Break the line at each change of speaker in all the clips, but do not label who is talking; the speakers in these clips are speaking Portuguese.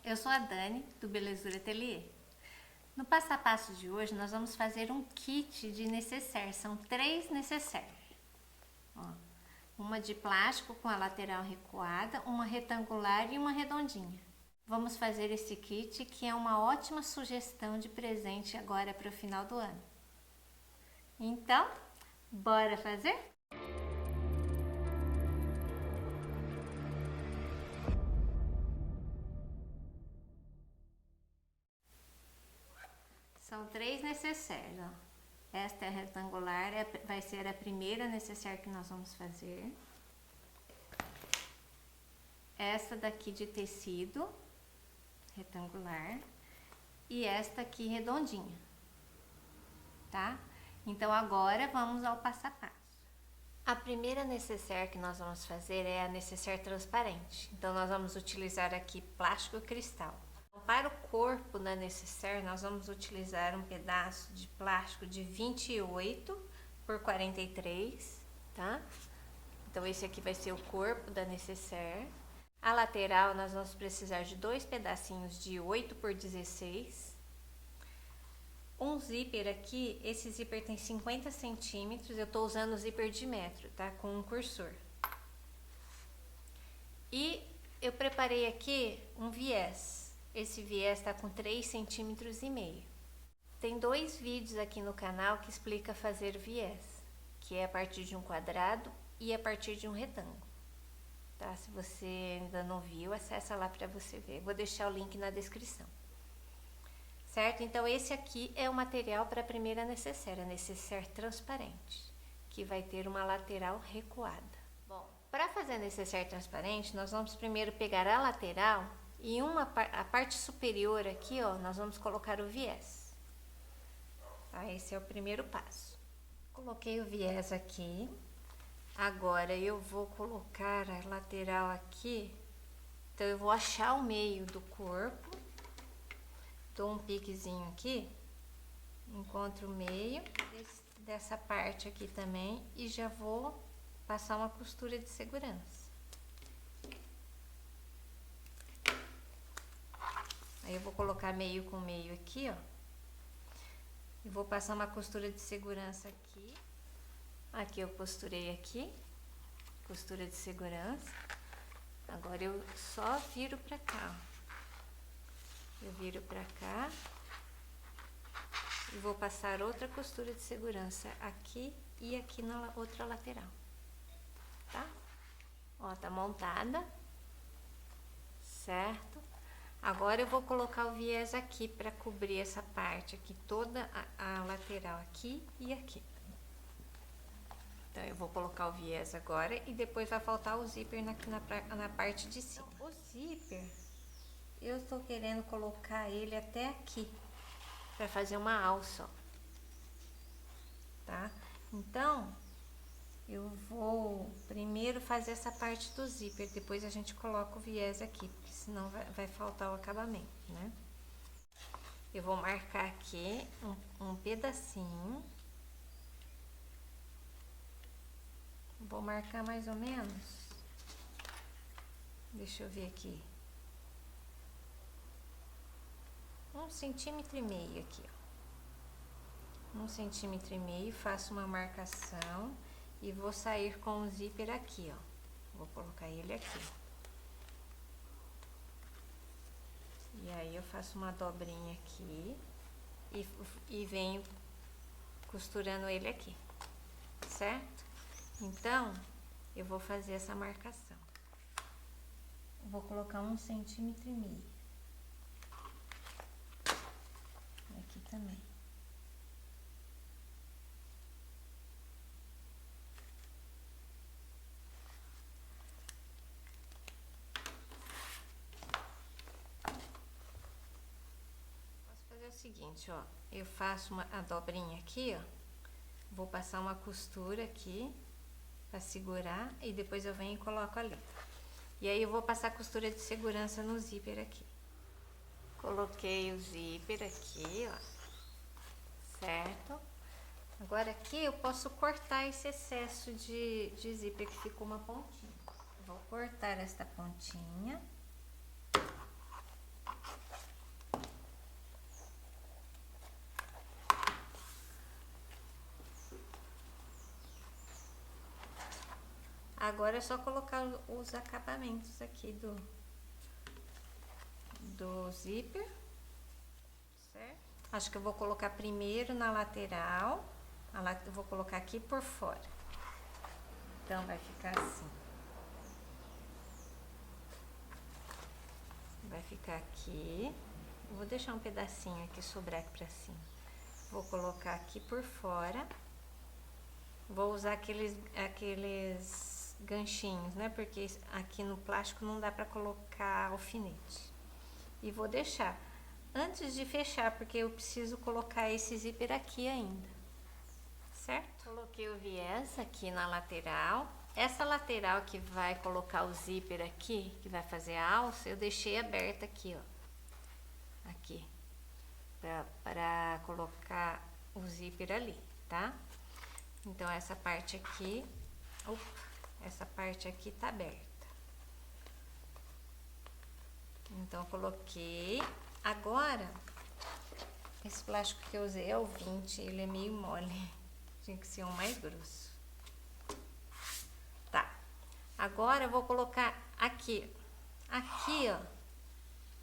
eu sou a Dani, do Belezura Ateliê. No passo a passo de hoje, nós vamos fazer um kit de necessaire. São 3 necessaires. Uma de plástico com a lateral recuada, uma retangular e uma redondinha. Vamos fazer esse kit, que é uma ótima sugestão de presente agora para o final do ano. Então, bora fazer? São 3 necessaires, ó. Esta é retangular, vai ser a primeira necessaire que nós vamos fazer. Esta daqui de tecido, retangular. E esta aqui redondinha, tá? Então agora vamos ao passo a passo. A primeira necessaire que nós vamos fazer é a necessaire transparente. Então nós vamos utilizar aqui plástico cristal. Para o corpo da necessaire, nós vamos utilizar um pedaço de plástico de 28 por 43, tá? Então esse aqui vai ser o corpo da necessaire. A lateral nós vamos precisar de 2 pedacinhos de 8 por 16. Um zíper aqui, esse zíper tem 50 centímetros, eu tô usando o zíper de metro, tá? Com um cursor. E eu preparei aqui um viés. Esse viés está com 3,5 centímetros. Tem 2 vídeos aqui no canal que explica fazer viés, que é a partir de um quadrado e a partir de um retângulo. Tá? Se você ainda não viu, acessa lá para você ver. Vou deixar o link na descrição. Certo? Então esse aqui é o material para a primeira necessaire, a necessaire transparente, que vai ter uma lateral recuada. Bom, para fazer a necessaire transparente, nós vamos primeiro pegar a lateral e a parte superior aqui, ó, nós vamos colocar o viés. Tá? Esse é o primeiro passo. Coloquei o viés aqui. Agora eu vou colocar a lateral aqui. Então eu vou achar o meio do corpo. Dou um piquezinho aqui. Encontro o meio dessa parte aqui também e já vou passar uma costura de segurança. Aí eu vou colocar meio com meio aqui, ó. E vou passar uma costura de segurança aqui. Aqui eu costurei aqui. Costura de segurança. Agora eu só viro pra cá, ó. Eu viro pra cá. E vou passar outra costura de segurança aqui e aqui na outra lateral. Tá? Ó, tá montada. Certo? Agora eu vou colocar o viés aqui para cobrir essa parte aqui, toda a lateral aqui e aqui. Então eu vou colocar o viés agora e depois vai faltar o zíper na parte de cima. Então, o zíper, eu estou querendo colocar ele até aqui, para fazer uma alça, ó. Tá? Então, eu vou primeiro fazer essa parte do zíper, depois a gente coloca o viés aqui, porque senão vai faltar o acabamento, né? Eu vou marcar aqui um pedacinho. Vou marcar mais ou menos, deixa eu ver aqui, 1,5 centímetro aqui, ó. 1,5 centímetro, faço uma marcação. E vou sair com o zíper aqui, ó. Vou colocar ele aqui. E aí eu faço uma dobrinha aqui e venho costurando ele aqui, certo? Então, eu vou fazer essa marcação. Vou colocar 1,5 centímetro. Aqui também. Seguinte, ó, eu faço a dobrinha aqui, ó, vou passar uma costura aqui para segurar e depois eu venho e coloco ali. E aí eu vou passar costura de segurança no zíper aqui. Coloquei o zíper aqui, ó, certo? Agora aqui eu posso cortar esse excesso de zíper que ficou uma pontinha. Vou cortar esta pontinha. Agora é só colocar os acabamentos aqui do zíper, certo? Acho que eu vou colocar primeiro na lateral, eu vou colocar aqui por fora. Então vai ficar assim. Vai ficar aqui. Eu vou deixar um pedacinho aqui sobrar aqui pra cima. Vou colocar aqui por fora. Vou usar aqueles ganchinhos, né? Porque aqui no plástico não dá pra colocar alfinete. E vou deixar antes de fechar, porque eu preciso colocar esse zíper aqui ainda, certo? Coloquei o viés aqui na lateral. Essa lateral que vai colocar o zíper aqui, que vai fazer a alça, eu deixei aberta aqui, ó. Aqui. Para colocar o zíper ali, tá? Então, essa parte aqui, essa parte aqui tá aberta. Então, eu coloquei. Agora, esse plástico que eu usei é o 20, ele é meio mole. Tinha que ser um mais grosso. Tá. Agora, eu vou colocar aqui. Aqui, ó.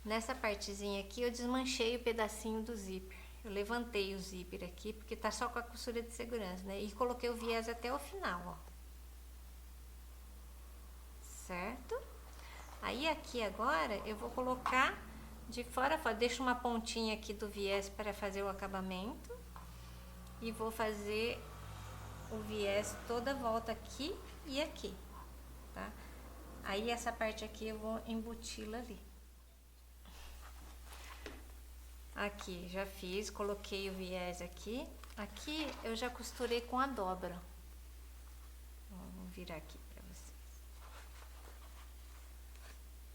Nessa partezinha aqui, eu desmanchei o pedacinho do zíper. Eu levantei o zíper aqui, porque tá só com a costura de segurança, né? E coloquei o viés até o final, ó. Certo? Aí, aqui agora, eu vou colocar de fora a fora. Deixo uma pontinha aqui do viés para fazer o acabamento. E vou fazer o viés toda a volta aqui e aqui, tá? Aí, essa parte aqui eu vou embuti-la ali. Aqui, já fiz, coloquei o viés aqui. Aqui, eu já costurei com a dobra. Vou virar aqui pra vocês.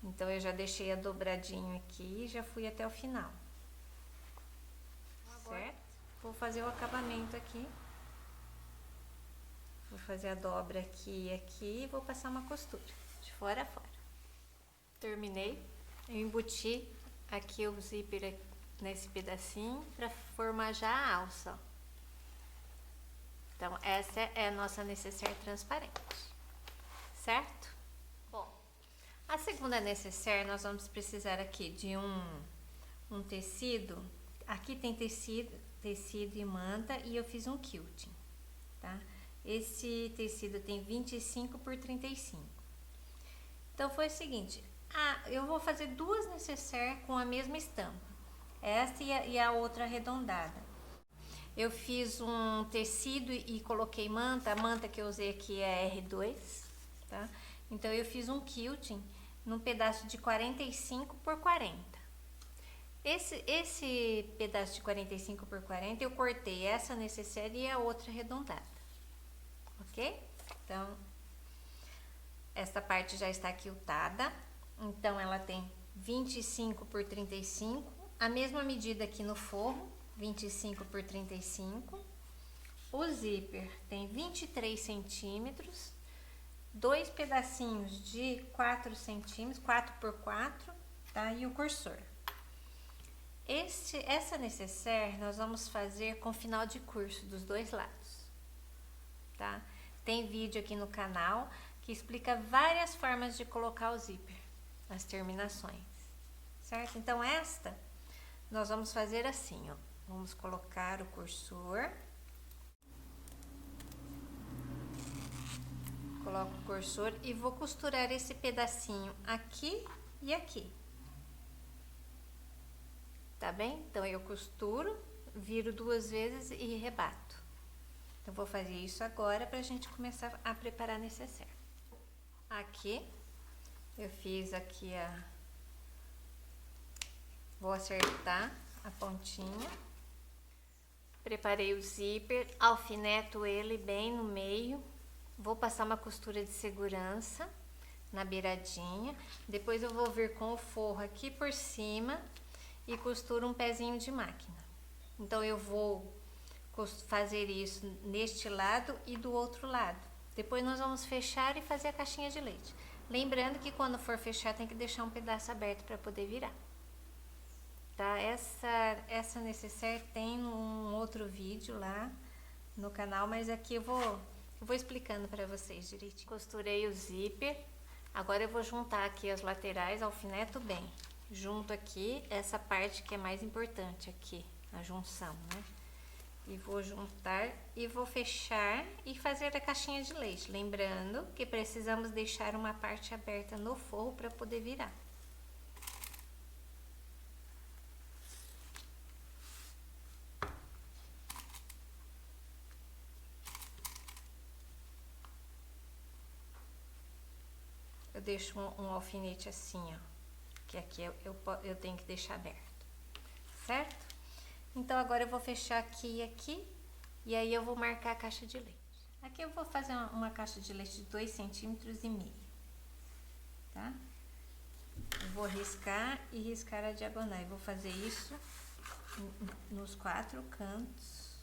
Então, eu já deixei a dobradinho aqui e já fui até o final. Certo? Vou fazer o acabamento aqui. Vou fazer a dobra aqui e aqui e vou passar uma costura, de fora a fora. Terminei. Eu embuti aqui o zíper nesse pedacinho para formar já a alça, ó. Então, essa é a nossa necessaire transparente, certo? Bom, a segunda necessaire nós vamos precisar aqui de um tecido. Aqui tem tecido e manta e eu fiz um quilting, tá? Esse tecido tem 25 por 35. Então, foi o seguinte, eu vou fazer duas necessaire com a mesma estampa. Essa e a outra arredondada. Eu fiz um tecido e coloquei manta. A manta que eu usei aqui é R2, tá? Então, eu fiz um quilting num pedaço de 45 por 40. Esse pedaço de 45 por 40, eu cortei essa necessaire e a outra arredondada. Ok? Então, essa parte já está quiltada. Então, ela tem 25 por 35. A mesma medida aqui no forro, 25 por 35. O zíper tem 23 centímetros. Dois pedacinhos de 4 centímetros, 4 por 4, tá? E o cursor. Essa necessaire nós vamos fazer com final de curso dos dois lados, tá? Tem vídeo aqui no canal que explica várias formas de colocar o zíper, as terminações, certo? Então, nós vamos fazer assim, ó. Vamos colocar o cursor. Coloco o cursor e vou costurar esse pedacinho aqui e aqui. Tá bem? Então, eu costuro, viro 2 vezes e rebato. Então, vou fazer isso agora pra gente começar a preparar a necessaire. Aqui, eu fiz aqui vou acertar a pontinha. Preparei o zíper, alfineto ele bem no meio. Vou passar uma costura de segurança na beiradinha. Depois eu vou vir com o forro aqui por cima e costuro um pezinho de máquina. Então, eu vou fazer isso neste lado e do outro lado. Depois nós vamos fechar e fazer a caixinha de leite. Lembrando que quando for fechar tem que deixar um pedaço aberto para poder virar. Tá? Essa necessaire tem um outro vídeo lá no canal, mas aqui eu Eu vou explicando para vocês direitinho. Costurei o zíper. Agora eu vou juntar aqui as laterais, alfineto bem. Junto aqui essa parte que é mais importante aqui, a junção, né? E vou juntar e vou fechar e fazer a caixinha de leite. Lembrando que precisamos deixar uma parte aberta no forro para poder virar. Eu deixo um alfinete assim, ó, que aqui eu tenho que deixar aberto, certo? Então, agora eu vou fechar aqui e aqui, e aí eu vou marcar a caixa de leite. Aqui eu vou fazer uma caixa de leite de 2,5 cm, tá? Eu vou riscar e riscar a diagonal. Eu vou fazer isso nos 4 cantos.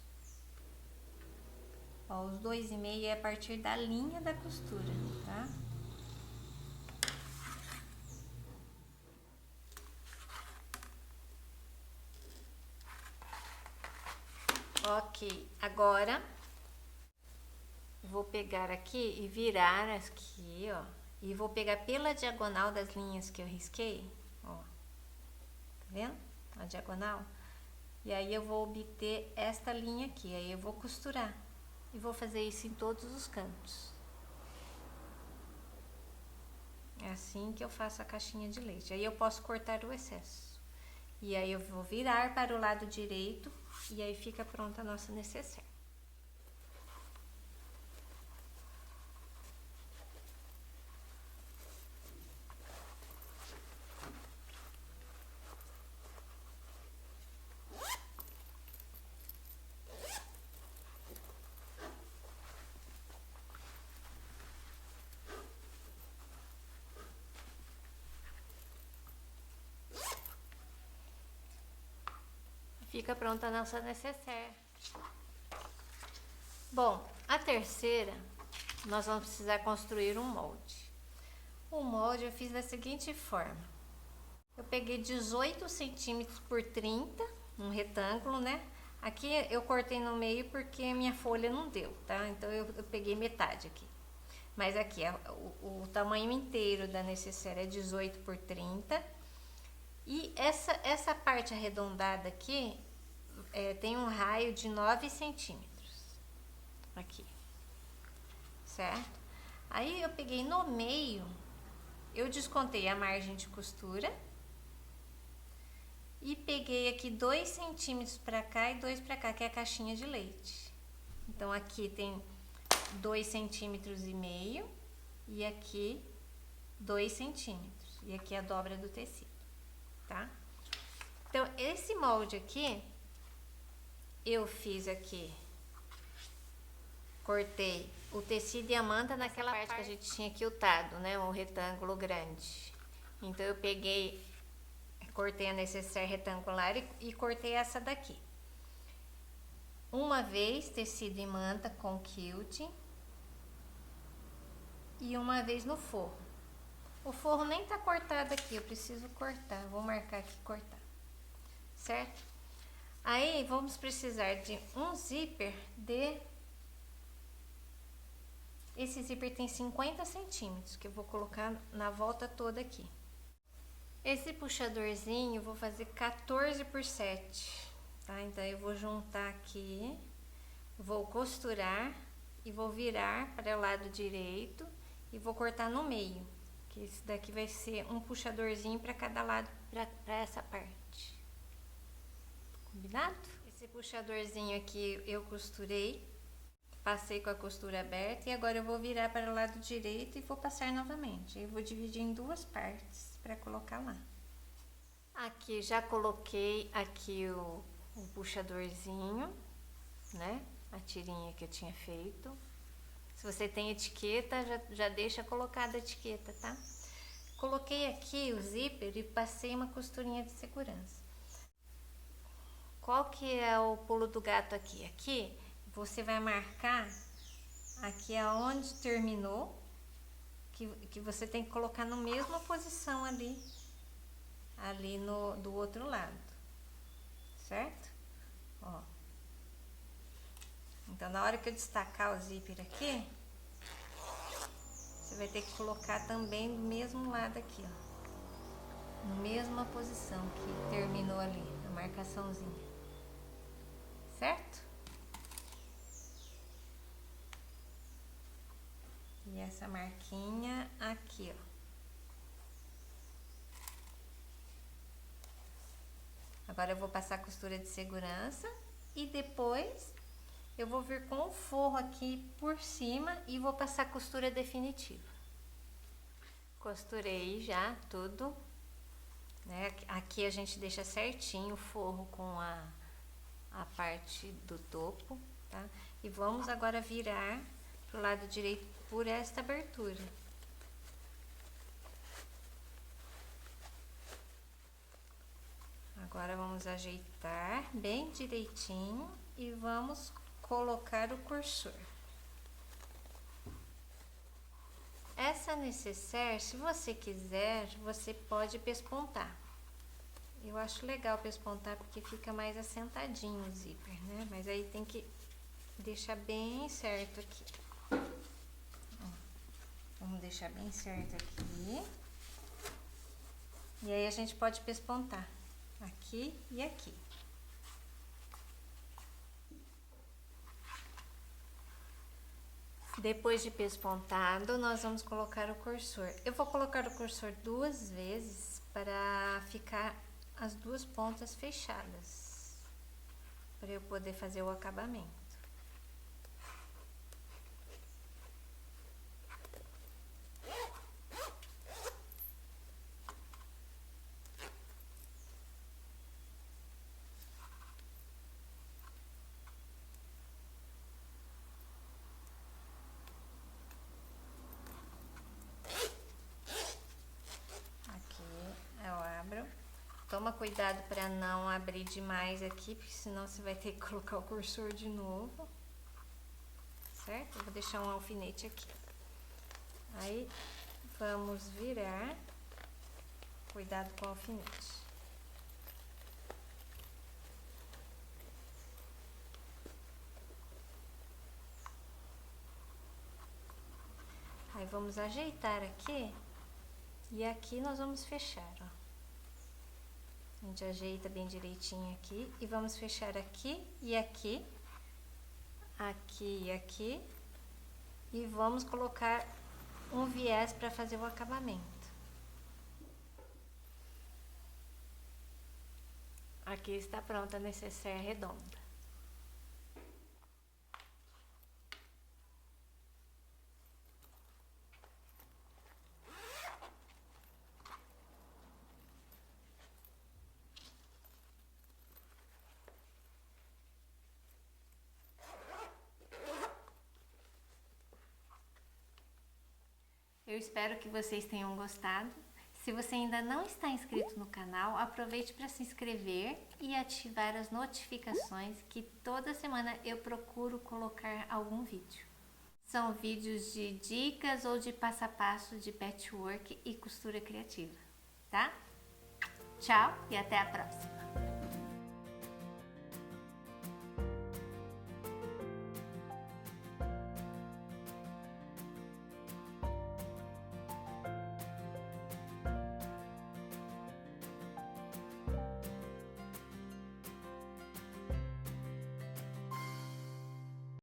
Ó, os 2,5 é a partir da linha da costura, tá? Ok, agora vou pegar aqui e virar aqui, ó, e vou pegar pela diagonal das linhas que eu risquei, ó, tá vendo? A diagonal. E aí eu vou obter esta linha aqui, aí eu vou costurar e vou fazer isso em todos os cantos. É assim que eu faço a caixinha de leite. Aí eu posso cortar o excesso. E aí eu vou virar para o lado direito e aí fica pronta a nossa necessaire. Fica pronta a nossa necessaire. Bom, a terceira, nós vamos precisar construir um molde. O molde eu fiz da seguinte forma. Eu peguei 18 centímetros por 30, um retângulo, né? Aqui eu cortei no meio porque minha folha não deu, tá? Então eu peguei metade aqui. Mas aqui, o tamanho inteiro da necessaire é 18 por 30. E essa parte arredondada aqui tem um raio de 9 centímetros. Aqui. Certo? Aí eu peguei no meio, eu descontei a margem de costura. E peguei aqui 2 centímetros pra cá e 2 pra cá, que é a caixinha de leite. Então, aqui tem 2,5 centímetros e aqui 2 centímetros. E aqui a dobra do tecido, tá? Então, esse molde aqui, eu fiz aqui, cortei o tecido e a manta naquela parte que a gente tinha quiltado, né? Um retângulo grande. Então, eu peguei, cortei a necessaire retangular e cortei essa daqui. Uma vez tecido em manta com quilting e uma vez no forro. O forro nem tá cortado aqui, eu preciso cortar, vou marcar aqui cortar, certo? Aí vamos precisar de um zíper esse zíper tem 50 centímetros, que eu vou colocar na volta toda aqui. Esse puxadorzinho eu vou fazer 14 por 7, tá? Então eu vou juntar aqui, vou costurar e vou virar para o lado direito e vou cortar no meio, que esse daqui vai ser um puxadorzinho para cada lado, para essa parte. Combinado? Esse puxadorzinho aqui eu costurei, passei com a costura aberta e agora eu vou virar para o lado direito e vou passar novamente. Eu vou dividir em 2 partes para colocar lá. Aqui já coloquei aqui o puxadorzinho, né? A tirinha que eu tinha feito. Se você tem etiqueta, já deixa colocada a etiqueta, tá? Coloquei aqui o zíper e passei uma costurinha de segurança. Qual que é o pulo do gato aqui? Aqui você vai marcar aqui aonde terminou, que você tem que colocar na mesma posição ali do outro lado, certo? Ó. Então, na hora que eu destacar o zíper aqui, você vai ter que colocar também do mesmo lado aqui, ó. Na mesma posição que terminou ali, a marcaçãozinha. Certo? E essa marquinha aqui, ó. Agora eu vou passar a costura de segurança e depois eu vou vir com o forro aqui por cima e vou passar a costura definitiva. Costurei já tudo, né? Aqui a gente deixa certinho o forro com a parte do topo, tá? E vamos agora virar pro lado direito por esta abertura. Agora vamos ajeitar bem direitinho e vamos colocar o cursor. Essa necessaire, se você quiser, você pode pespontar. Eu acho legal pespontar porque fica mais assentadinho o zíper, né? Mas aí tem que deixar bem certo aqui. Ó, vamos deixar bem certo aqui. E aí a gente pode pespontar aqui e aqui. Depois de pespontado, nós vamos colocar o cursor. Eu vou colocar o cursor 2 vezes para ficar as duas pontas fechadas, para eu poder fazer o acabamento. Toma cuidado para não abrir demais aqui, porque senão você vai ter que colocar o cursor de novo, certo? Eu vou deixar um alfinete aqui. Aí, vamos virar, cuidado com o alfinete. Aí, vamos ajeitar aqui, e aqui nós vamos fechar, ó. A gente ajeita bem direitinho aqui e vamos fechar aqui e aqui, aqui e aqui, e vamos colocar um viés para fazer o acabamento. Aqui está pronta a necessaire redonda. Eu espero que vocês tenham gostado. Se você ainda não está inscrito no canal, aproveite para se inscrever e ativar as notificações, que toda semana eu procuro colocar algum vídeo. São vídeos de dicas ou de passo a passo de patchwork e costura criativa, tá? Tchau e até a próxima!